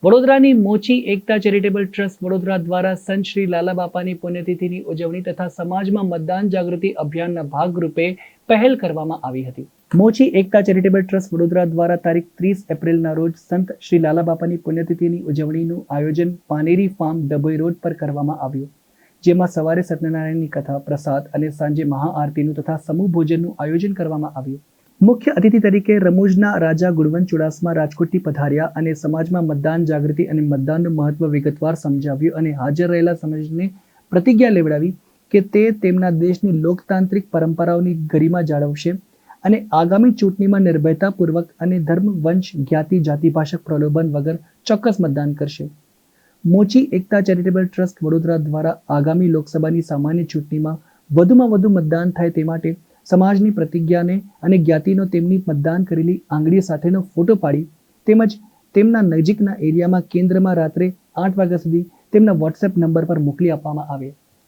વડોદરાની મોચી એકતા charitable trust Vadodara દ્વારા સંત શ્રી લાલાબાપાની પુણ્યતિથિની ઉજવણી તથા સમાજમાં મતદાન જાગૃતિ અભિયાનના ભાગરૂપે પહેલ કરવામાં આવી હતી. મોચી એકતા ચેરિટેબલ ટ્રસ્ટ વડોદરા દ્વારા તારીખ 30 એપ્રિલના રોજ સંત શ્રી લાલાબાપાની પુણ્યતિથિની ઉજવણીનું આયોજન પાનેરી ફાર્મ ડભોઈ રોડ પર કરવામાં આવ્યું, જેમાં સવારે સત્યનારાયણની કથા, પ્રસાદ અને સાંજે મહાઆરતીનું તથા સમૂહ ભોજનનું આયોજન કરવામાં આવ્યું. મુખ્ય અતિથિ તરીકે રમૂજના રાજા ગુણવંત ચુડાસમા રાજકોટથી પધાર્યા અને સમાજમાં મતદાન જાગૃતિ અને મતદાનનું મહત્વ વિગતવાર સમજાવ્યું અને હાજર રહેલા સમાજને પ્રતિજ્ઞા લેવડાવી કે તે તેમના દેશની લોકતાંત્રિક પરંપરાઓની ગરિમા જાળવશે અને આગામી ચૂંટણીમાં નિર્ભયતાપૂર્વક અને ધર્મ, વંશ, જ્ઞાતિ, જાતિભાષક પ્રલોભન વગર ચોક્કસ મતદાન કરશે. મોચી એકતા ચેરિટેબલ ટ્રસ્ટ વડોદરા દ્વારા આગામી લોકસભાની સામાન્ય ચૂંટણીમાં વધુમાં વધુ મતદાન થાય તે માટે સમાજની પ્રતિજ્ઞાને અને જ્ઞાતિનો તેમની મતદાન કરેલી આંગળી સાથેનો ફોટો પાડી તેમજ તેમના નજીકના એરિયામાં કેન્દ્રમાં રાત્રે 8 વાગ્યા સુધી તેમના વોટ્સએપ નંબર પર મોકલી આપવામાં આવે.